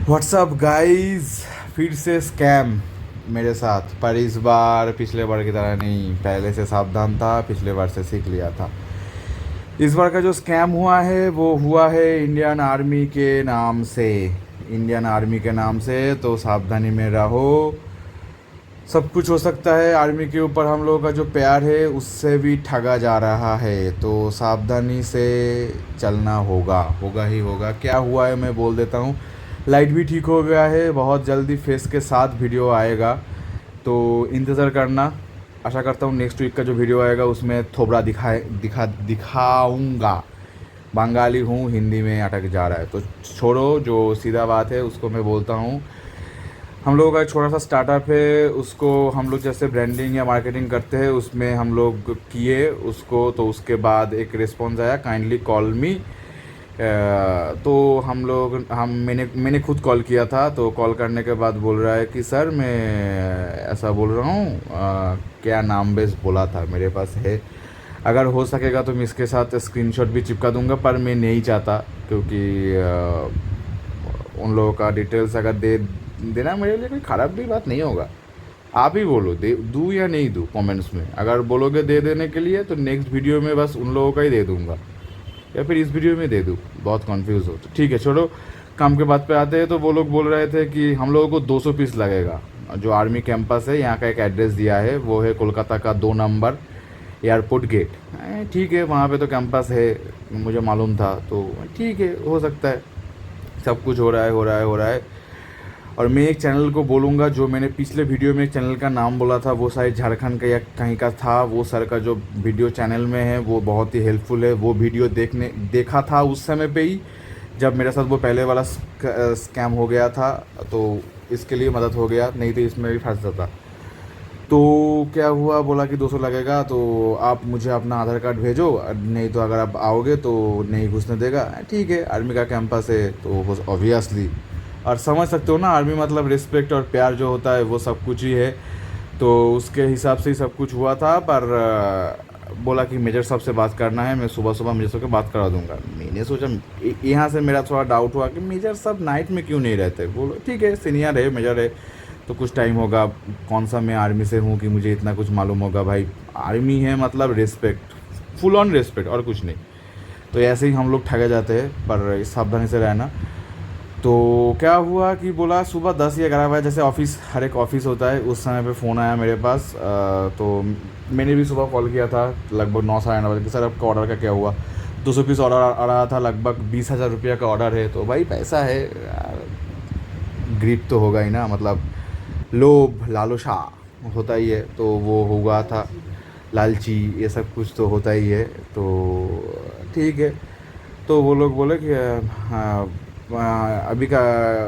WhatsApp guys, फिर से scam मेरे साथ। पर इस बार पिछले बार की तरह नहीं, पहले से सावधान था, पिछले बार से सीख लिया था। इस बार का जो स्कैम हुआ है वो हुआ है इंडियन आर्मी के नाम से। इंडियन आर्मी के नाम से, तो सावधानी में रहो। सब कुछ हो सकता है। आर्मी के ऊपर हम लोगों का जो प्यार है उससे भी ठगा जा रहा है, तो सावधानी से चलना होगा, होगा ही होगा। क्या हुआ है मैं बोल देता हूँ। लाइट भी ठीक हो गया है, बहुत जल्दी फेस के साथ वीडियो आएगा, तो इंतज़ार करना। आशा करता हूँ नेक्स्ट वीक का जो वीडियो आएगा उसमें थोबड़ा दिखाऊंगा। बंगाली हूँ, हिंदी में अटक जा रहा है तो छोड़ो। जो सीधा बात है उसको मैं बोलता हूँ। हम लोगों का एक छोटा सा स्टार्टअप है, उसको हम लोग जैसे ब्रांडिंग या मार्केटिंग करते हैं उसमें हम लोग किए उसको, तो उसके बाद एक रिस्पॉन्स आया, काइंडली कॉल मी। तो मैंने खुद कॉल किया था, तो कॉल करने के बाद बोल रहा है कि सर मैं ऐसा बोल रहा हूँ, क्या नाम बेस बोला था मेरे पास है, अगर हो सकेगा तो मैं इसके साथ स्क्रीनशॉट भी चिपका दूंगा, पर मैं नहीं चाहता क्योंकि उन लोगों का डिटेल्स अगर दे देना मेरे लिए कोई ख़राब भी बात नहीं होगा। आप ही बोलो, दे दूँ या नहीं दूँ कमेंट्स में। अगर बोलोगे दे देने के लिए तो नेक्स्ट वीडियो में बस उन लोगों का ही दे दूँगा, या फिर इस वीडियो में दे दूँ। बहुत कंफ्यूज हो तो ठीक है, छोड़ो। काम के बात पे आते हैं। तो वो लोग बोल रहे थे कि हम लोगों को 200 पीस लगेगा। जो आर्मी कैंपस है यहाँ का एक एड्रेस दिया है, वो है कोलकाता का 2 नंबर एयरपोर्ट गेट। ठीक है, वहाँ पे तो कैंपस है, मुझे मालूम था, तो ठीक है, हो सकता है। सब कुछ हो रहा है, हो रहा है, हो रहा है। और मैं एक चैनल को बोलूँगा, जो मैंने पिछले वीडियो में एक चैनल का नाम बोला था, वो शायद झारखंड का या कहीं का था। वो सर का जो वीडियो चैनल में है वो बहुत ही हेल्पफुल है। वो वीडियो देखा था उस समय पे ही, जब मेरे साथ वो पहले वाला स्कैम हो गया था, तो इसके लिए मदद हो गया, नहीं तो इसमें भी फंस जाता। तो क्या हुआ, बोला कि 200 लगेगा, तो आप मुझे अपना आधार कार्ड भेजो, नहीं तो अगर आप आओगे तो नहीं घुसने देगा। ठीक है, आर्मी का कैंपस है तो ऑब्वियसली, और समझ सकते हो ना, आर्मी मतलब रिस्पेक्ट और प्यार जो होता है वो सब कुछ ही है। तो उसके हिसाब से ही सब कुछ हुआ था। पर बोला कि मेजर साहब से बात करना है, मैं सुबह सुबह मेजर साहब से बात करा दूंगा। मैंने सोचा, यहाँ से मेरा थोड़ा डाउट हुआ कि मेजर साहब नाइट में क्यों नहीं रहते। बोलो ठीक है, सीनियर है, मेजर है, तो कुछ टाइम होगा। कौन सा मैं आर्मी से हूँ कि मुझे इतना कुछ मालूम होगा। भाई आर्मी है मतलब रिस्पेक्ट, फुल ऑन रिस्पेक्ट, और कुछ नहीं। तो ऐसे ही हम लोग ठगे जाते हैं, पर सावधानी से रहना। तो क्या हुआ कि बोला सुबह 10 या 11 बजे, जैसे ऑफिस, हर एक ऑफिस होता है, उस समय पे फ़ोन आया मेरे पास। तो मैंने भी सुबह कॉल किया था लगभग 9 साढ़े 9 बजे कि सर आपका ऑर्डर का क्या हुआ। 200 पीस ऑर्डर आ रहा था, लगभग 20,000 रुपये का ऑर्डर है। तो भाई पैसा है, ग्रीड तो होगा ही ना, मतलब लोभ लालसा होता ही है, तो वो हुआ था। लालची, ये सब कुछ तो होता ही है। तो ठीक है। तो वो लोग बोले कि हाँ, अभी का।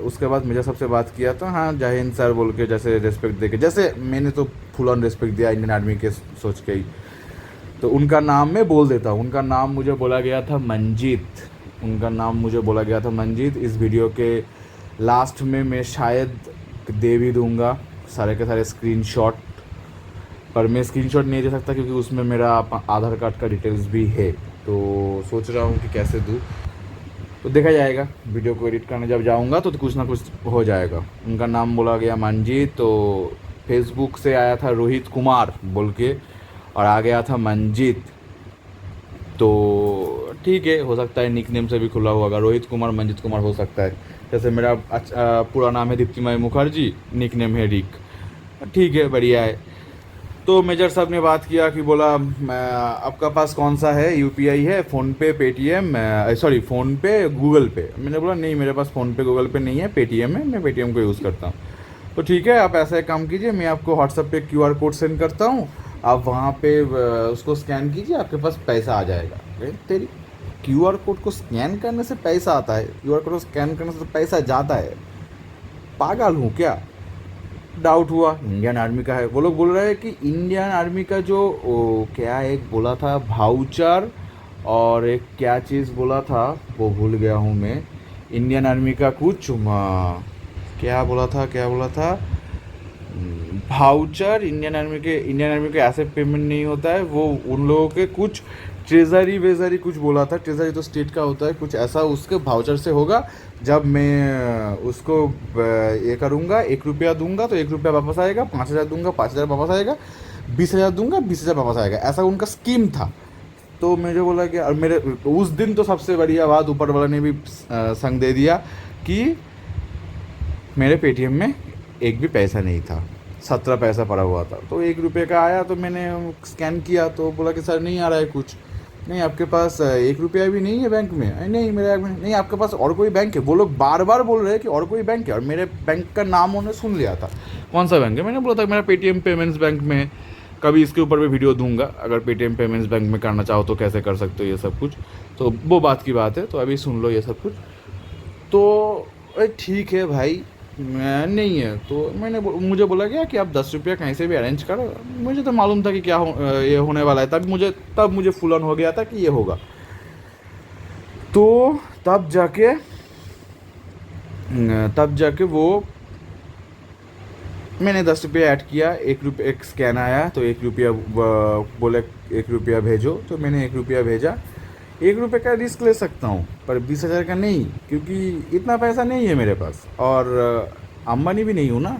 उसके बाद मेजर सबसे बात किया तो हाँ जय हिंद सर बोल के, जैसे रिस्पेक्ट दे के, जैसे मैंने तो फुल ऑन रिस्पेक्ट दिया इंडियन आर्मी के सोच के ही। तो उनका नाम मैं बोल देता हूँ। उनका नाम मुझे बोला गया था मंजीत। उनका नाम मुझे बोला गया था मंजीत। इस वीडियो के लास्ट में मैं शायद दे भी दूँगा सारे के सारे स्क्रीनशॉट, पर मैं स्क्रीनशॉट नहीं दे सकता क्योंकि उसमें मेरा आधार कार्ड का डिटेल्स भी है। तो सोच रहा हूँ कि कैसे दूँ, तो देखा जाएगा। वीडियो को एडिट करने जब जाऊँगा तो कुछ ना कुछ हो जाएगा। उनका नाम बोला गया मंजीत। तो फेसबुक से आया था रोहित कुमार बोल के, और आ गया था मंजीत। तो ठीक है, हो सकता है निक नेम से भी खुला होगा, रोहित कुमार मंजीत कुमार हो सकता है। जैसे मेरा पूरा नाम है दीप्तिमय मुखर्जी, निक नेम है रिक। ठीक है, बढ़िया है। तो मेजर साहब ने बात किया कि बोला आपका पास कौन सा है, यूपीआई है, PhonePe, Paytm, sorry PhonePe, Google पे। मैंने बोला नहीं, मेरे पास फ़ोनपे गूगल पे नहीं है, पेटीएम है, मैं पेटीएम को यूज़ करता हूँ। तो ठीक है, आप ऐसा एक काम कीजिए, मैं आपको व्हाट्सएप पे क्यूआर कोड सेंड करता हूँ, आप वहाँ पे उसको स्कैन कीजिए, आपके पास पैसा आ जाएगा। तेरी क्यूआर कोड को स्कैन करने से पैसा आता है? क्यूआर कोड को स्कैन करने से तो पैसा जाता है, पागल हूँ क्या? डाउट हुआ, इंडियन आर्मी का है। वो लोग बोल रहे हैं कि इंडियन आर्मी का जो क्या एक बोला था भाउचर, और एक क्या चीज़ बोला था वो भूल गया हूँ मैं। इंडियन आर्मी का कुछ क्या बोला था, क्या बोला था, भाउचर। इंडियन आर्मी के ऐसे पेमेंट नहीं होता है, वो उन लोगों के कुछ ट्रेजरी वेजरी कुछ बोला था, ट्रेजरी तो स्टेट का होता है कुछ ऐसा, उसके वाउचर से होगा। जब मैं उसको ये करूँगा, 1 रुपया दूंगा तो 1 रुपया वापस आएगा, 5,000 दूंगा 5,000 वापस आएगा, 20,000 दूंगा 20,000 वापस आएगा, ऐसा उनका स्कीम था। तो मुझे बोला कि, और मेरे उस दिन तो सबसे बढ़िया बात ऊपर वाला ने भी संग दे दिया कि मेरे पेटीएम में एक भी पैसा नहीं था, 17 पैसा पड़ा हुआ था। तो 1 रुपये का आया तो मैंने स्कैन किया तो बोला कि सर नहीं आ रहा है कुछ। नहीं आपके पास 1 रुपया भी नहीं है बैंक में? नहीं मेरे बैंक में नहीं। आपके पास और कोई बैंक है? वो लोग बार बार बोल रहे हैं कि और कोई बैंक है, और मेरे बैंक का नाम उन्होंने सुन लिया था। कौन सा बैंक है? मैंने बोला था मेरा पेटीएम पेमेंट्स बैंक में है। कभी इसके ऊपर भी वीडियो दूंगा, अगर पेटीएम पेमेंट्स बैंक में करना चाहो तो कैसे कर सकते हो ये सब कुछ, तो वो बात की बात है। तो अभी सुन लो ये सब कुछ। तो ठीक है भाई, मैं नहीं है तो मुझे बोला गया कि आप 10 रुपया कहीं से भी अरेंज करो। मुझे तो मालूम था कि क्या ये होने वाला है, तब मुझे फुल ऑन हो गया था कि ये होगा। तो तब जाके वो मैंने 10 रुपया ऐड किया। 1 रुपया एक स्कैन आया तो 1 रुपया बोले 1 रुपया भेजो, तो मैंने 1 रुपया भेजा। 1 रुपये का रिस्क ले सकता हूँ पर 20,000 का नहीं, क्योंकि इतना पैसा नहीं है मेरे पास, और अंबानी भी नहीं हूँ ना।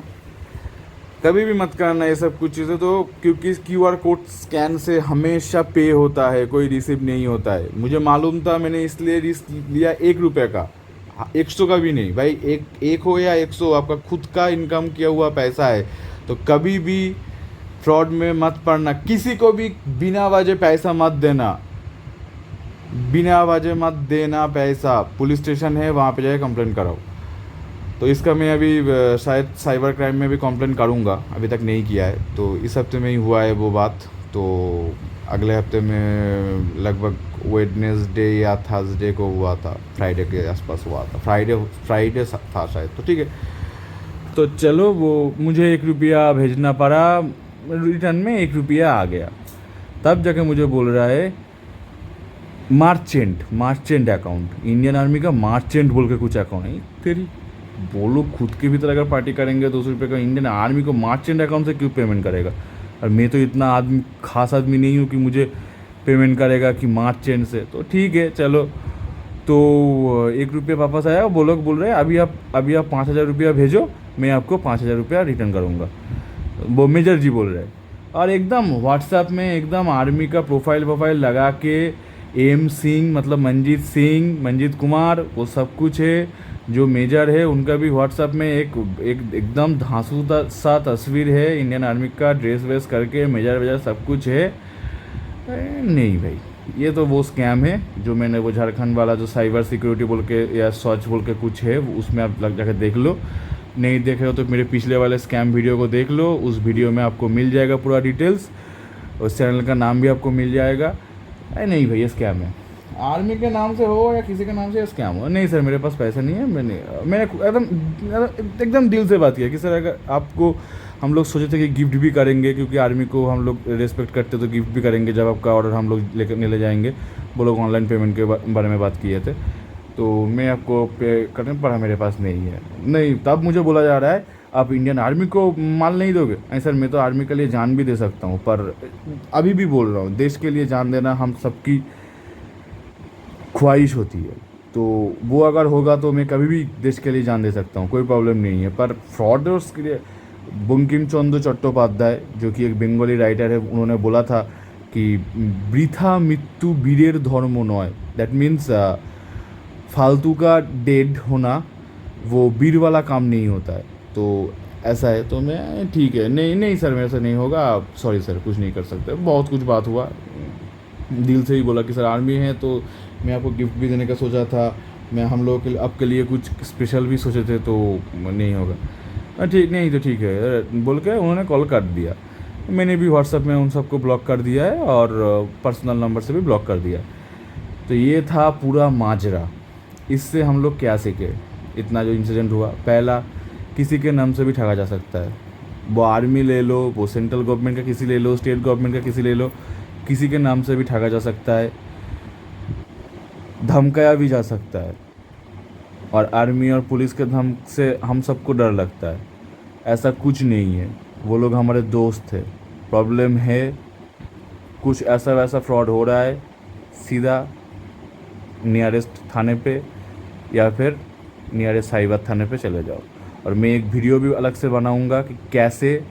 कभी भी मत करना ये सब कुछ चीज़ें, तो क्योंकि QR कोड स्कैन से हमेशा पे होता है, कोई रिसीव नहीं होता है। मुझे मालूम था, मैंने इसलिए रिस्क लिया 1 रुपये का, 100 का भी नहीं भाई। एक हो या 100, आपका खुद का इनकम किया हुआ पैसा है। तो कभी भी फ्रॉड में मत पड़ना, किसी को भी बिना वजह पैसा मत देना, बिना वजह मत देना पैसा। पुलिस स्टेशन है, वहाँ पे जाके कंप्लेंट कराओ। तो इसका मैं अभी शायद साइबर क्राइम में भी कंप्लेंट करूँगा, अभी तक नहीं किया है। तो इस हफ्ते में ही हुआ है वो बात, तो अगले हफ्ते में लगभग वेडनेसडे या थर्सडे को हुआ था, फ्राइडे के आसपास हुआ था, फ्राइडे था शायद। तो ठीक है, तो चलो वो मुझे 1 रुपया भेजना पड़ा, रिटर्न में 1 रुपया आ गया। तब जाके मुझे बोल रहा है मार्चेंट अकाउंट, इंडियन आर्मी का मार्चेंट बोल के कुछ अकाउंट है। तेरी वो लोग खुद के भीतर अगर पार्टी करेंगे 200 रुपये का, इंडियन आर्मी को मार्चेंट अकाउंट से क्यों पेमेंट करेगा? और मैं तो इतना खास आदमी नहीं हूँ कि मुझे पेमेंट करेगा कि मार्चेंट से। तो ठीक है चलो, तो 1 रुपया वापस आया। वो लोग बोल रहे हैं अभी आप 5,000 रुपया भेजो, मैं आपको 5,000 रुपया रिटर्न करूँगा। वो मेजर जी बोल रहे हैं, और एकदम व्हाट्सएप में एकदम आर्मी का प्रोफाइल लगा के एम सिंह मतलब मंजीत कुमार वो सब कुछ है। जो मेजर है उनका भी व्हाट्सएप में एक एकदम धांसू सा तस्वीर है, इंडियन आर्मी का ड्रेस वेस करके मेजर सब कुछ है। नहीं भाई, ये तो वो स्कैम है जो मैंने वो झारखंड वाला जो साइबर सिक्योरिटी बोल के या सॉच बोल के कुछ है, उसमें आप लग जाकर देख लो। नहीं देखे हो तो मेरे पिछले वाले स्कैम वीडियो को देख लो, उस वीडियो में आपको मिल जाएगा पूरा डिटेल्स, उस चैनल का नाम भी आपको मिल जाएगा। नहीं भैया स्कैम है, आर्मी के नाम से हो या किसी के नाम से स्कैम हो। नहीं सर मेरे पास पैसा नहीं है। मैंने एकदम दिल से बात किया कि सर अगर आपको, हम लोग सोचे थे कि गिफ्ट भी करेंगे, क्योंकि आर्मी को हम लोग रेस्पेक्ट करते तो गिफ्ट भी करेंगे जब आपका ऑर्डर हम लोग ले जाएंगे। वो लोग ऑनलाइन पेमेंट के बारे में बात किए थे, तो मैं आपको पे करने पड़ा, मेरे पास नहीं है। नहीं, तब मुझे बोला जा रहा है आप इंडियन आर्मी को माल नहीं दोगे। नहीं सर, मैं तो आर्मी के लिए जान भी दे सकता हूँ, पर अभी भी बोल रहा हूँ, देश के लिए जान देना हम सबकी ख्वाहिश होती है। तो वो अगर होगा तो मैं कभी भी देश के लिए जान दे सकता हूँ, कोई प्रॉब्लम नहीं है। पर फ्रॉडर्स के लिए बंकिम चंद्र चट्टोपाध्याय जो कि एक बंगाली राइटर है, उन्होंने बोला था कि बृथा मृत्यु वीरेर धर्म नय। दैट मीन्स फालतू का डेड होना वो वीर वाला काम नहीं होता है। तो ऐसा है, तो मैं ठीक है, नहीं सर मेरे से नहीं होगा, आप सॉरी सर कुछ नहीं कर सकते। बहुत कुछ बात हुआ, दिल से ही बोला कि सर आर्मी है तो मैं आपको गिफ्ट भी देने का सोचा था, मैं हम लोगों के आपके लिए कुछ स्पेशल भी सोचे थे, तो नहीं होगा। ठीक नहीं तो ठीक है बोल के उन्होंने कॉल कर दिया। मैंने भी व्हाट्सएप में उन सबको ब्लॉक कर दिया है और पर्सनल नंबर से भी ब्लॉक कर दिया। तो ये था पूरा माजरा। इससे हम लोग क्या सीखे? इतना जो इंसिडेंट हुआ, पहला, किसी के नाम से भी ठगा जा सकता है। वो आर्मी ले लो, वो सेंट्रल गवर्नमेंट का किसी ले लो, स्टेट गवर्नमेंट का किसी ले लो, किसी के नाम से भी ठगा जा सकता है, धमकाया भी जा सकता है। और आर्मी और पुलिस के धमक से हम सबको डर लगता है, ऐसा कुछ नहीं है। वो लोग हमारे दोस्त थे। प्रॉब्लम है कुछ ऐसा वैसा फ्रॉड हो रहा है सीधा नियरेस्ट थाने पे या फिर नियरेस्ट साइबर थाने पे चले जाओ। और मैं एक वीडियो भी अलग से बनाऊंगा कि कैसे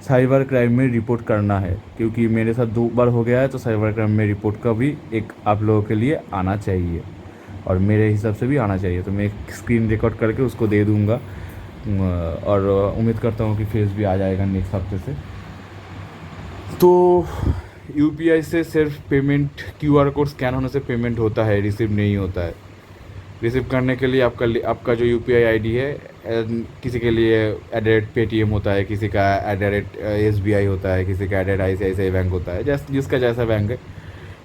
साइबर क्राइम में रिपोर्ट करना है, क्योंकि मेरे साथ 2 बार हो गया है। तो साइबर क्राइम में रिपोर्ट का भी एक आप लोगों के लिए आना चाहिए और मेरे हिसाब से भी आना चाहिए। तो मैं एक स्क्रीन रिकॉर्ड करके उसको दे दूँगा और उम्मीद करता हूँ कि फेस भी आ जाएगा नेक्स्ट हफ्ते से। तो यूपीआई से सिर्फ पेमेंट, क्यूआर कोड स्कैन होने से पेमेंट होता है, रिसीव नहीं होता है। रिसीव करने के लिए आपका जो यूपीआई आईडी है, किसी के लिए @पेटीएम होता है, किसी का @SBI होता है, किसी का ICICI बैंक होता है, जिसका जैसा बैंक है,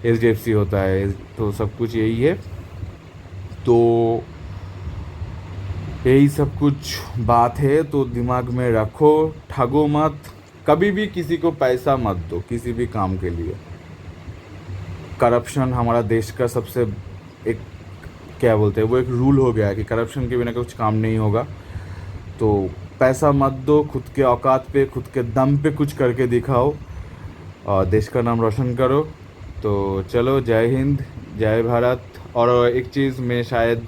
HDFC होता है। तो सब कुछ यही है। तो यही सब कुछ बात है, तो दिमाग में रखो, ठगो मत, कभी भी किसी को पैसा मत दो किसी भी काम के लिए। करप्शन हमारा देश का सबसे एक क्या बोलते हैं, वो एक रूल हो गया है कि करप्शन के बिना कुछ काम नहीं होगा। तो पैसा मत दो, खुद के औकात पे, खुद के दम पे कुछ करके दिखाओ और देश का नाम रोशन करो। तो चलो, जय हिंद, जय भारत। और एक चीज़ मैं शायद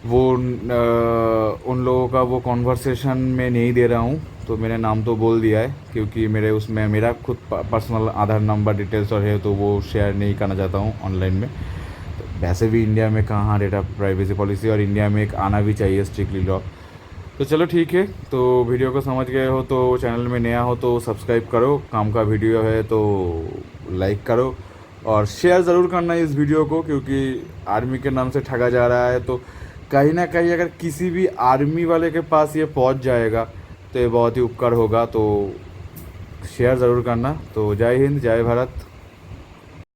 वो उन लोगों का वो कॉन्वर्सेशन में नहीं दे रहा हूँ, तो मैंने नाम तो बोल दिया है, क्योंकि मेरे उसमें मेरा खुद पर्सनल आधार नंबर डिटेल्स और है, तो वो शेयर नहीं करना चाहता हूँ ऑनलाइन में। तो वैसे भी इंडिया में कहाँ डेटा प्राइवेसी पॉलिसी, और इंडिया में एक आना भी चाहिए स्ट्रिक्टली लॉ। तो चलो ठीक है, तो वीडियो को समझ गए हो तो चैनल में नया हो तो सब्सक्राइब करो, काम का वीडियो है तो लाइक करो और शेयर ज़रूर करना इस वीडियो को, क्योंकि आर्मी के नाम से ठगा जा रहा है। तो कहीं ना कहीं अगर किसी भी आर्मी वाले के पास ये पहुंच जाएगा तो ये बहुत ही उपकार होगा। तो शेयर ज़रूर करना। तो जय हिंद, जय भारत।